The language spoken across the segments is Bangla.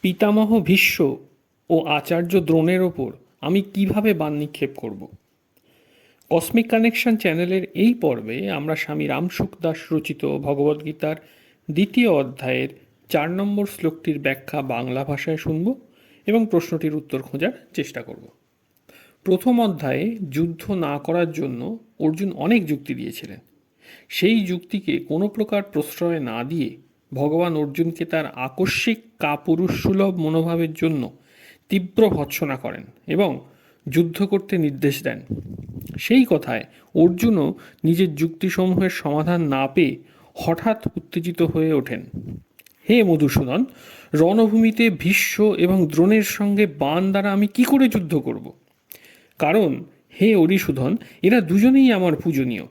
পিতামহ ভীষ্ম ও আচার্য দ্রোণের ওপর আমি কিভাবে বাণ নিক্ষেপ করব। কসমিক কানেকশন চ্যানেলের এই পর্বে আমরা স্বামী রামসুখ দাস রচিত ভগবদ্গীতার 2য় অধ্যায়ের 4 নম্বর শ্লোকটির ব্যাখ্যা বাংলা ভাষায় শুনব এবং প্রশ্নটির উত্তর খোঁজার চেষ্টা করব। প্রথম অধ্যায়ে যুদ্ধ না করার জন্য অর্জুন অনেক যুক্তি দিয়েছিলেন। সেই যুক্তিকে কোনো প্রকার প্রশ্রয় না দিয়ে ভগবান অর্জুনকে তার আকস্মিক কাপুরুষসুলভ মনোভাবের জন্য তীব্র ভর্ৎসনা করেন এবং যুদ্ধ করতে নির্দেশ দেন। সেই কথায় অর্জুনও নিজের যুক্তিসমূহের সমাধান না পেয়ে হঠাৎ উত্তেজিত হয়ে ওঠেন। হে মধুসূদন, রণভূমিতে ভীষ্ম এবং দ্রোণের সঙ্গে বাণ দ্বারা আমি কি করে যুদ্ধ করব? কারণ হে অরিসূদন, এরা দুজনেই আমার পূজনীয়।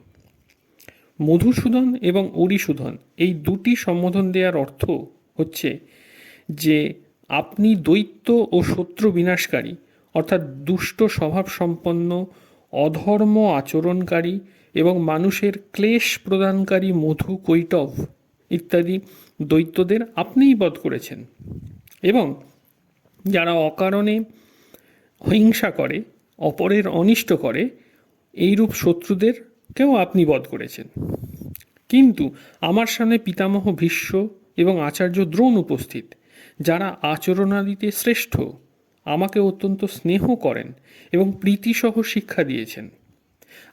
মধুসূদন এবং অরিসূদন এই দুটি সম্বোধন দেওয়ার অর্থ হচ্ছে যে আপনি দৈত্য ও শত্রু বিনাশকারী অর্থাৎ দুষ্ট স্বভাব সম্পন্ন, অধর্ম আচরণকারী এবং মানুষের ক্লেশ প্রদানকারী মধু, কৈটভ ইত্যাদি দৈত্যদের আপনিই বধ করেছেন এবং যারা অকারণে হিংসা করে, অপরের অনিষ্ট করে, এইরূপ শত্রুদেরকেও আপনি বধ করেছেন। কিন্তু আমার সামনে পিতামহ ভীষ্ম এবং আচার্য দ্রোণ উপস্থিত, যারা আচরণাদিতে শ্রেষ্ঠ, আমাকে অত্যন্ত স্নেহ করেন এবং প্রীতিসহ শিক্ষা দিয়েছেন।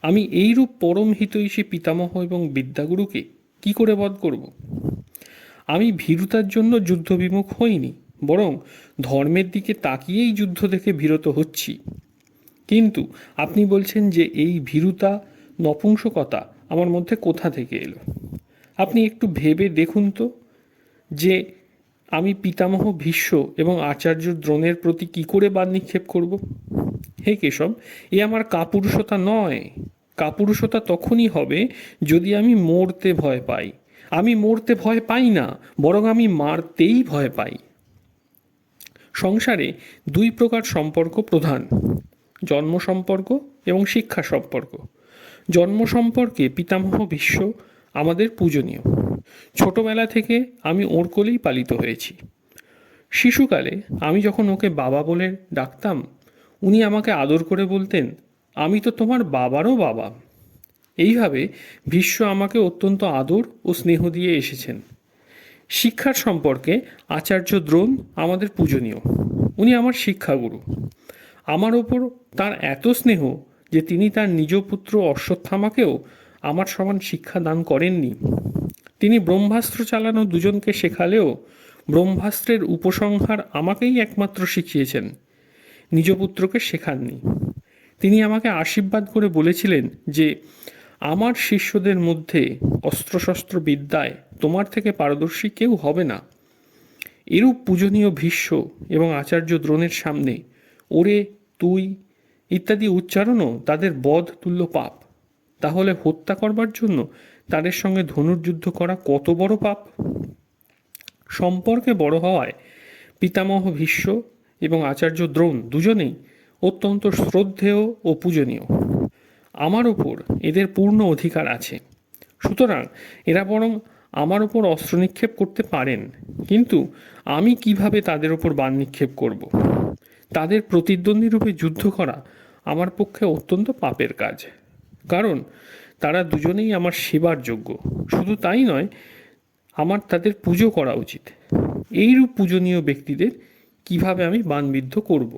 আমি এইরূপ পরম হিতৈষী পিতামহ এবং বিদ্যাগুরুকে কি করে বধ করব? আমি ভীরুতার জন্য যুদ্ধবিমুখ হইনি, বরং ধর্মের দিকে তাকিয়েই যুদ্ধ থেকে বিরত হচ্ছি। কিন্তু আপনি বলছেন যে এই ভীরুতা, নপুংসকতা আমার মধ্যে কোথা থেকে এলো? আপনি একটু ভেবে দেখুন তো যে আমি পিতামহ ভীষ্ম এবং আচার্য দ্রোণের প্রতি কি করে বাণ নিক্ষেপ করব? হে কেশব, এ আমার কাপুরুষতা নয়। কাপুরুষতা তখনই হবে যদি আমি মরতে ভয় পাই। আমি মরতে ভয় পাই না, বরং আমি মারতেই ভয় পাই। সংসারে 2 প্রকার সম্পর্ক প্রধান: জন্ম সম্পর্ক এবং শিক্ষা সম্পর্ক। জন্ম সম্পর্কে পিতামহ ভীষ্ম আমাদের পূজনীয়। ছোটবেলা থেকে আমি ওর কোলেই পালিত হয়েছি। শিশুকালে আমি যখন ওকে বাবা বলে ডাকতাম, উনি আমাকে আদর করে বলতেন, আমি তো তোমার বাবারও বাবা। এইভাবে ভীষ্ম আমাকে অত্যন্ত আদর ও স্নেহ দিয়ে এসেছেন। শিক্ষার সম্পর্কে আচার্য দ্রোণ আমাদের পূজনীয়। উনি আমার শিক্ষাগুরু। আমার ওপর তার এত স্নেহ যে তিনি তার নিজ পুত্র অশ্বত্থামাকেও আমার সমান শিক্ষা দান করেননি। তিনি ব্রহ্মাস্ত্র চালানো দুজনকে শেখালেও ব্রহ্মাস্ত্রের উপসংহার আমাকেই একমাত্র শিখিয়েছেন, নিজ পুত্রকে শেখাননি। তিনি আমাকে আশীর্বাদ করে বলেছিলেন যে আমার শিষ্যদের মধ্যে অস্ত্রশস্ত্র বিদ্যায় তোমার থেকে পারদর্শী কেউ হবে না। এরূপ পূজনীয় ভীষ্ম এবং আচার্য দ্রোণের সামনে ওরে, তুই ইত্যাদি উচ্চারণও তাদের বধ তুল্য পাপ। তাহলে হত্যা করবার জন্য তাদের সঙ্গে ধনুর্যুদ্ধ করা কত বড় পাপ! সম্পর্কে বড় হওয়ায় পিতামহ ভীষ্ম এবং আচার্য দ্রোণ দুজনেই অত্যন্ত শ্রদ্ধেয় ও পূজনীয়। আমার ওপর এদের পূর্ণ অধিকার আছে। সুতরাং এরা বরং আমার ওপর অস্ত্র নিক্ষেপ করতে পারেন, কিন্তু আমি কিভাবে তাদের ওপর বাণ নিক্ষেপ করব? তাদের প্রতিদ্বন্দ্বী রূপে যুদ্ধ করা আমার পক্ষে অত্যন্ত পাপের কাজ। কারণ তারা দুজনেই আমার সেবার যোগ্য। শুধু তাই নয়, আমার তাদের পুজো করা উচিত। এইরূপ পূজনীয় ব্যক্তিদের কিভাবে আমি বাণবিদ্ধ করব?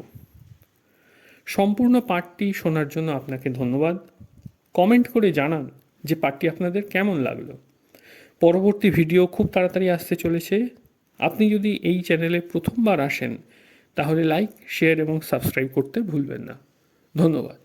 সম্পূর্ণ পাঠটি শোনার জন্য আপনাকে ধন্যবাদ। কমেন্ট করে জানান যে পাঠটি আপনাদের কেমন লাগলো। পরবর্তী ভিডিও খুব তাড়াতাড়ি আসতে চলেছে। আপনি যদি এই চ্যানেলে প্রথমবার আসেন তাহলে লাইক, শেয়ার এবং সাবস্ক্রাইব করতে ভুলবেন না। ধন্যবাদ।